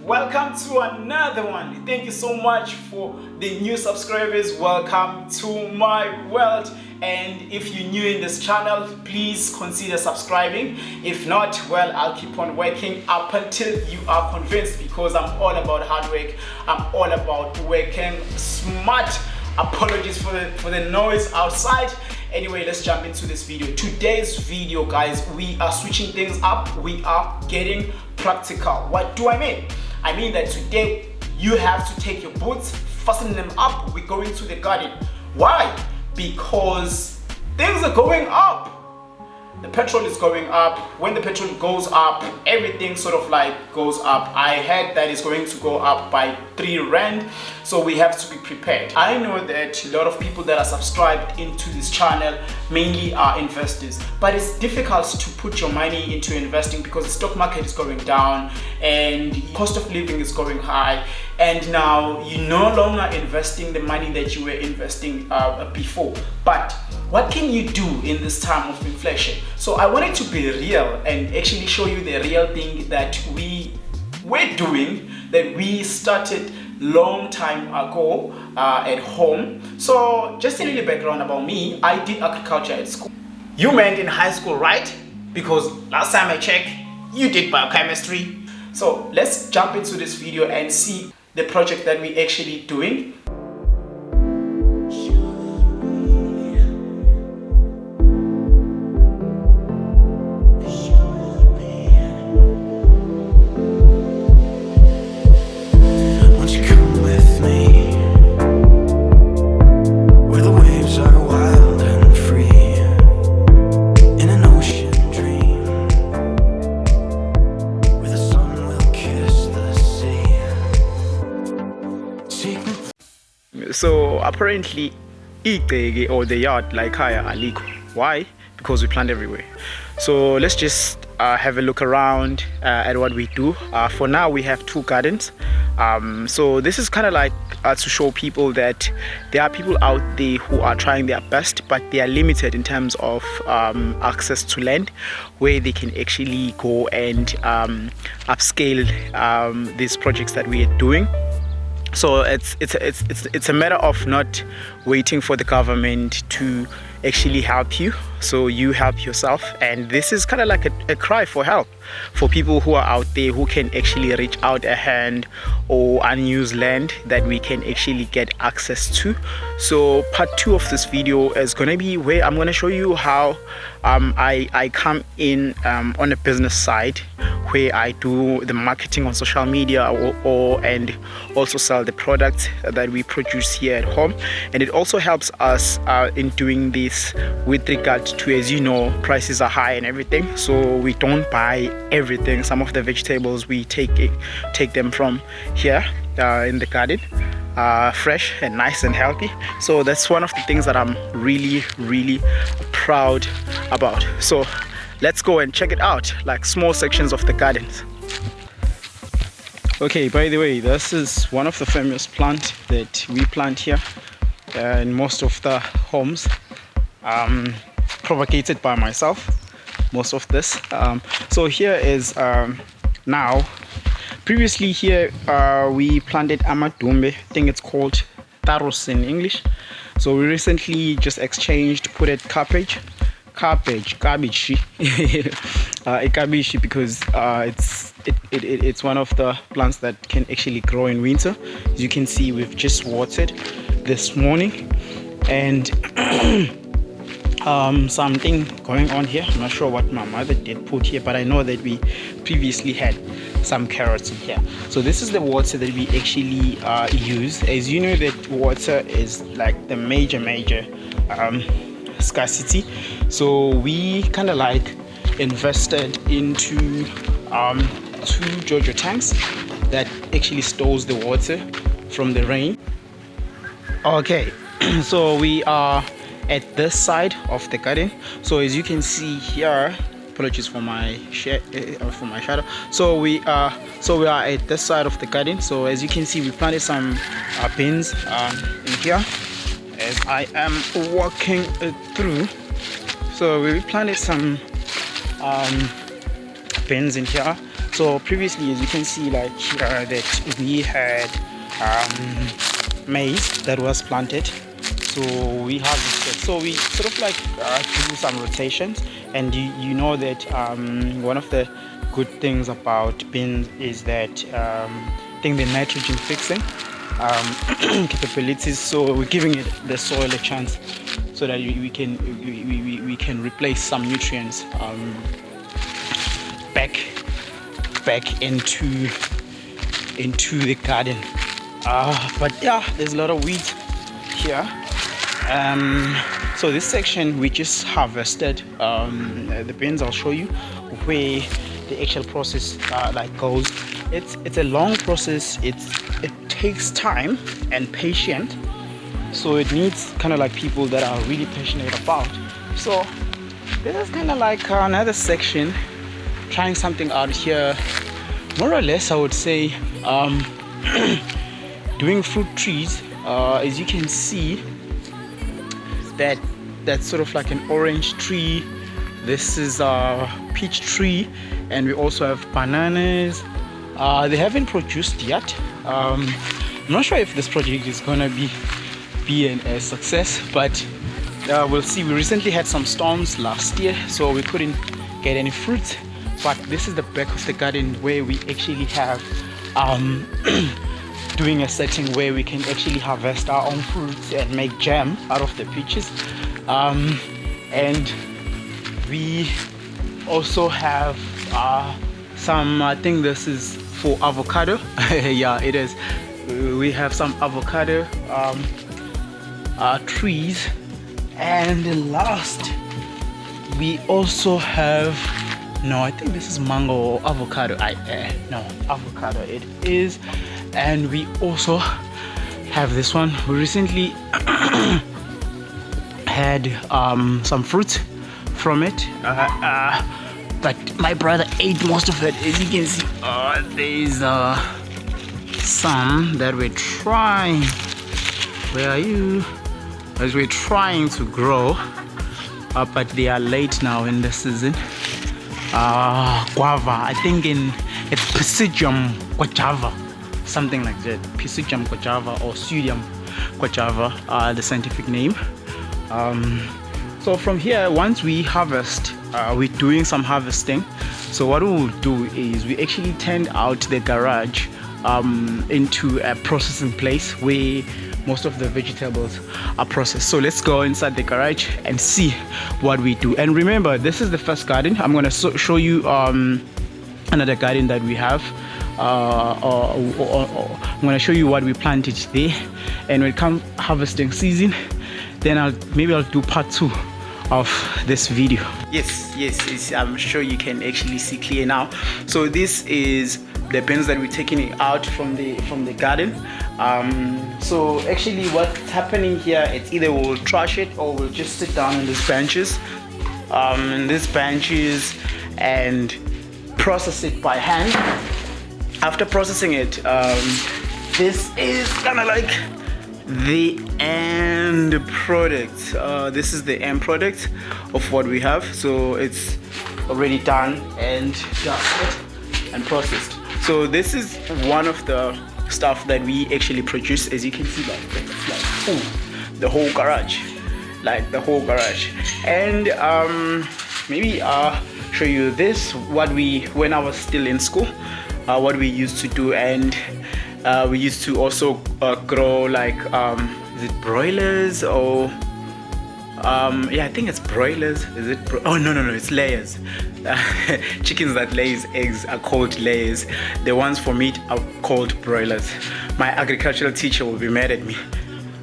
Welcome to another one. Thank you so much for the new subscribers. Welcome to my world. And if you're new in this channel, please consider subscribing. If not, well, I'll keep on working up until you are convinced, because I'm all about hard work. I'm all about working smart. Apologies for the noise outside. Anyway, let's jump into this video. Today's video, guys, we are switching things up. We are getting practical. What do I mean? I mean that today you have to take your boots, fasten them up. We're going to the garden. Why? Because things are going up. The petrol is going up. When the petrol goes up, everything sort of like goes up. I heard that it's going to go up by 3 rand, so we have to be prepared. I know that a lot of people that are subscribed into this channel mainly are investors, but it's difficult to put your money into investing because the stock market is going down and cost of living is going high, and now you're no longer investing the money that you were investing before. But what can you do in this time of inflation? So I wanted to be real and actually show you the real thing that we were doing, that we started long time ago at home. So just a little background about me. I did agriculture at school. You meant in high school, right? Because last time I checked, you did biochemistry. So let's jump into this video and see the project that we're actually doing. So apparently, or the yard like higher aliko. Why? Because we plant everywhere. So let's just have a look around at what we do. For now, we have 2 gardens. So this is kind of like to show people that there are people out there who are trying their best, but they are limited in terms of access to land where they can actually go and upscale these projects that we are doing. So it's a matter of not waiting for the government to actually help you, so you help yourself. And this is kind of like a cry for help for people who are out there who can actually reach out a hand or unused land that we can actually get access to. So part 2 of this video is going to be where I'm going to show you how I come in on a business side, where I do the marketing on social media and also sell the products that we produce here at home. And it also helps us in doing this with regard to, as you know, prices are high and everything, so we don't buy everything. Some of the vegetables we take them from here in the garden, fresh and nice and healthy. So that's one of the things that I'm really proud about. So let's go and check it out, like small sections of the gardens. Okay, by the way, this is one of the famous plants that we plant here in most of the homes, propagated by myself, most of this. So here is now, previously here we planted amadumbe. I think it's called taros in English. So we recently just exchanged, put it cabbage, because it's one of the plants that can actually grow in winter. As you can see, we've just watered this morning, and something going on here. I'm not sure what my mother did put here, but I know that we previously had some carrots in here. So this is the water that we actually use. As you know, that water is like the major scarcity, so we kind of like invested into 2 JoJo tanks that actually stores the water from the rain. Okay, so we are at this side of the garden. So as you can see here, apologies for my shadow. So we are at this side of the garden. So as you can see, we planted some beans in here as I am walking through. So we planted some beans in here. So previously, as you can see, like here, that we had maize that was planted, so we harvested. So we sort of like do some rotations, and you know that one of the good things about beans is that I think the nitrogen fixing capabilities. So we're giving it the soil a chance, so that we can replace some nutrients back into the garden. But yeah, there's a lot of weeds here. So this section we just harvested the beans. I'll show you where the actual process like goes. It's a long process. It takes time and patience, so it needs kind of like people that are really passionate about. So this is kind of like another section, trying something out here, more or less I would say doing fruit trees. As you can see, that's sort of like an orange tree. This is a peach tree, and we also have bananas. They haven't produced yet. I'm not sure if this project is gonna be a success, but we'll see. We recently had some storms last year, so we couldn't get any fruits. But this is the back of the garden where we actually have doing a setting where we can actually harvest our own fruits and make jam out of the peaches. And we also have some, I think this is for avocado. Yeah, it is. We have some avocado trees, and last we also have, no, I think this is mango or avocado. No, avocado it is. And we also have this one. We recently had some fruit from it, but my brother ate most of it. As you can see, there's some that we're trying. Where are you? As we're trying to grow, but they are late now in the season. Guava, I think it's Pisidium guajava, something like that. Pisidium guajava or Psidium guajava, the scientific name. So from here, once we harvest, we're doing some harvesting. So what we will do is we actually turn out the garage into a processing place where most of the vegetables are processed. So let's go inside the garage and see what we do. And remember, this is the first garden. I'm going to show you another garden that we have. I'm going to show you what we planted there. And when it comes harvesting season, then I'll do part 2 of this video. Yes, I'm sure you can actually see clear now. So this is the beans that we're taking out from the garden. So actually what's happening here, it's either we'll trash it or we'll just sit down on these benches and process it by hand. After processing it, this is kind of like the end product. This is the end product of what we have. So it's already done and dusted and processed. So this is one of the stuff that we actually produce. As you can see, like it's like the whole garage, and maybe I'll show you this, when I was still in school, what we used to do. And we used to also grow like is it broilers or yeah, I think it's broilers. Is it oh no, it's layers. Chickens that lays eggs are called layers. The ones for meat are called broilers. My agricultural teacher will be mad at me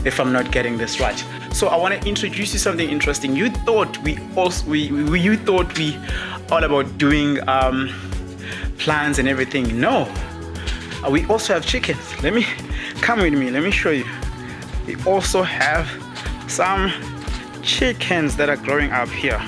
if I'm not getting this right. So I want to introduce you something interesting. You thought we all about doing plants and everything. No, we also have chickens. Come with me, let me show you. We also have some chickens that are growing up here.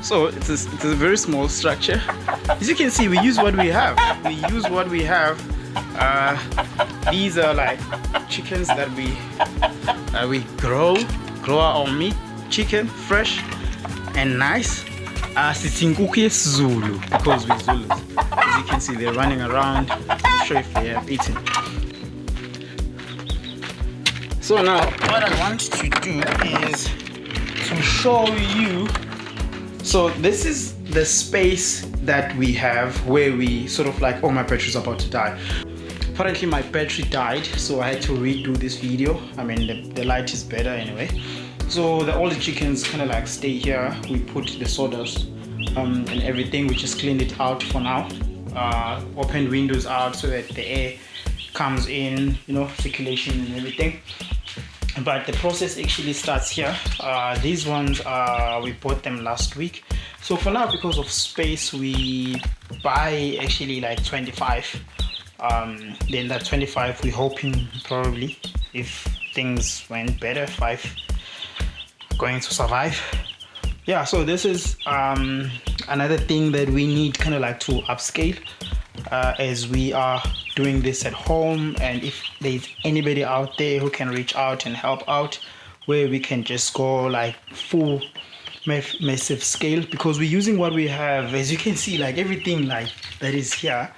So it's a very small structure. As you can see, we use what we have. These are like chickens that we grow our own meat, chicken, fresh and nice. Sitinkuku Zulu, because we're Zulus. As you can see, they're running around. I'm sure if they have eaten. So now, what I want to do is to show you. So this is the space that we have where we sort of like, oh, my battery's about to die. Apparently my battery died, so I had to redo this video. I mean, the light is better anyway. So all the chickens kind of like stay here. We put the sawdust and everything. We just cleaned it out for now. Opened windows out so that the air comes in, you know, circulation and everything. But the process actually starts here. These ones we bought them last week. So for now, because of space, we buy actually like 25. Then that 25 we're hoping probably, if things went better, 5 going to survive. Yeah, so this is another thing that we need kind of like to upscale as we are doing this at home. And if there's anybody out there who can reach out and help out, where we can just go like full massive scale, because we're using what we have. As you can see, like everything like that is here,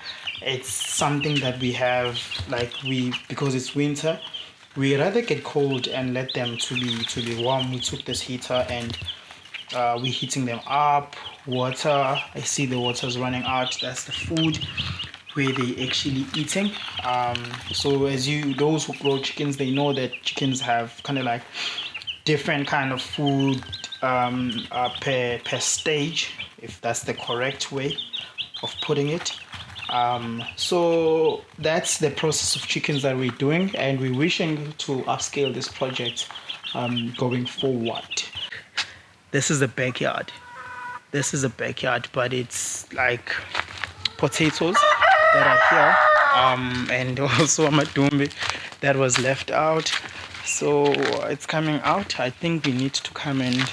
it's something that we have, like because it's winter, we rather get cold and let them to be warm. We took this heater and we're heating them up. Water, I see the water's running out. That's the food where they actually eating. So as those who grow chickens, they know that chickens have kind of like different kind of food per stage, if that's the correct way of putting it. So that's the process of chickens that we're doing, and we're wishing to upscale this project going forward. This is the backyard. But it's like potatoes that are here, and also a madumbe that was left out. So it's coming out. I think we need to come and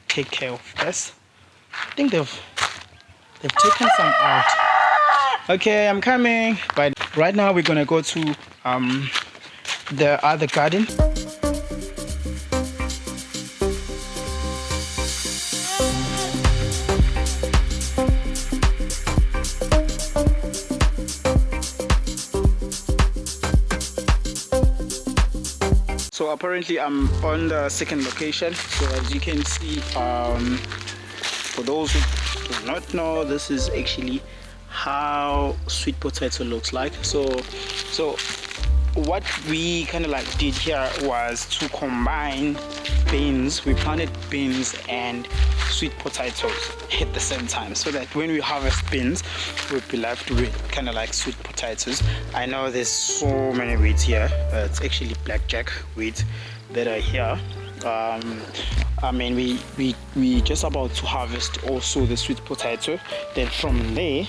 take care of this. I think they've taken some out. Okay, I'm coming. But right now we're gonna go to the other garden. So apparently I'm on the second location. So as you can see, for those who do not know, this is actually how sweet potato looks like. So what we kind of like did here was to combine beans. We planted beans and sweet potatoes at the same time, so that when we harvest beans, we'll be left with kind of like sweet potatoes. I know there's so many weeds here. It's actually blackjack weeds that are here. I mean, we just about to harvest also the sweet potato. Then from there,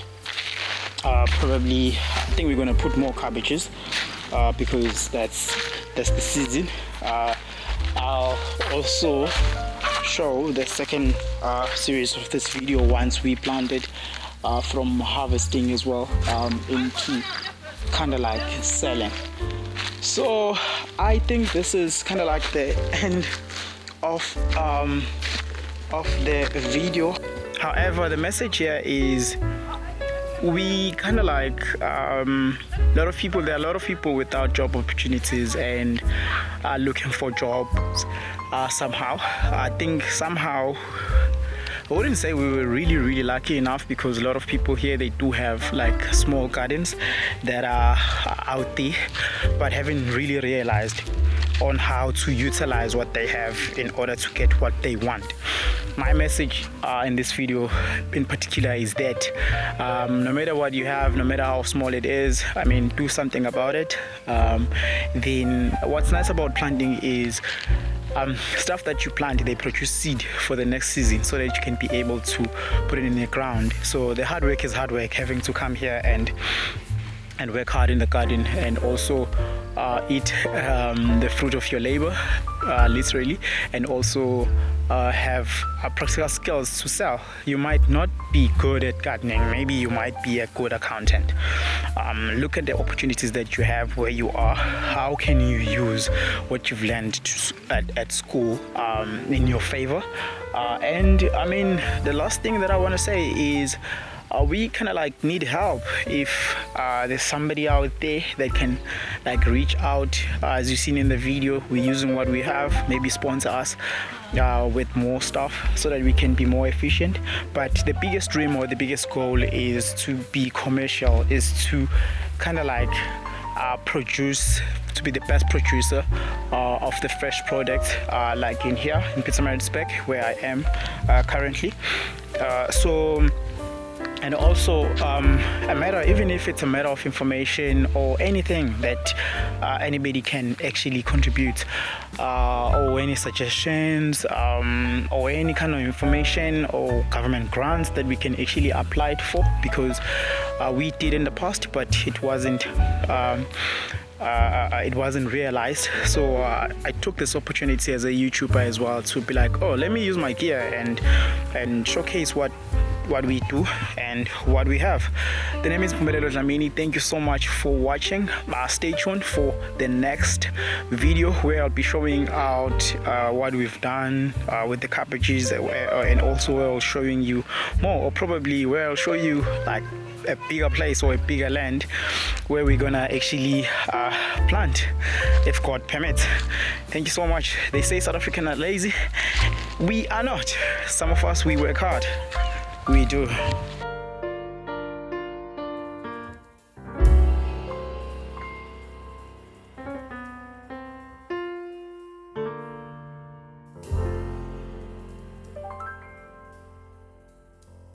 probably I think we're gonna put more cabbages because that's the season. I'll also show the second series of this video once we planted from harvesting as well into kind of like selling. So I think this is kind of like the end of the video. However, the message here is we kind of like there are a lot of people without job opportunities and are looking for jobs somehow. I think somehow, I wouldn't say we were really lucky enough, because a lot of people here, they do have like small gardens that are out there, but haven't really realized on how to utilize what they have in order to get what they want. My message in this video in particular is that no matter what you have, no matter how small it is, I mean, do something about it. Then what's nice about planting is stuff that you plant, they produce seed for the next season, so that you can be able to put it in the ground. So the hard work is hard work, having to come here and and work hard in the garden, and also eat the fruit of your labor, literally, and also have practical skills to sell. You might not be good at gardening, maybe you might be a good accountant. Look at the opportunities that you have where you are. How can you use what you've learned at school in your favor? And I mean, the last thing that I want to say is we kind of like need help. If there's somebody out there that can like reach out, as you've seen in the video, we're using what we have, maybe sponsor us with more stuff so that we can be more efficient. But the biggest dream or the biggest goal is to be commercial, is to kind of like produce, to be the best producer of the fresh product, like in here in Pietermaritzburg where I am currently. And also a matter, even if it's a matter of information or anything that anybody can actually contribute, or any suggestions, or any kind of information or government grants that we can actually apply for, because we did in the past, but it wasn't realized. So I took this opportunity as a YouTuber as well to be like, oh, let me use my gear and showcase what we do and what we have. The name is Mpumelelo Dlamini. Thank you so much for watching. Stay tuned for the next video where I'll be showing out what we've done with the cabbages, and also where I'll showing you more, or probably where I'll show you like a bigger place or a bigger land where we're gonna actually plant, if God permits. Thank you so much. They say South African are lazy. We are not. Some of us, we work hard. We do.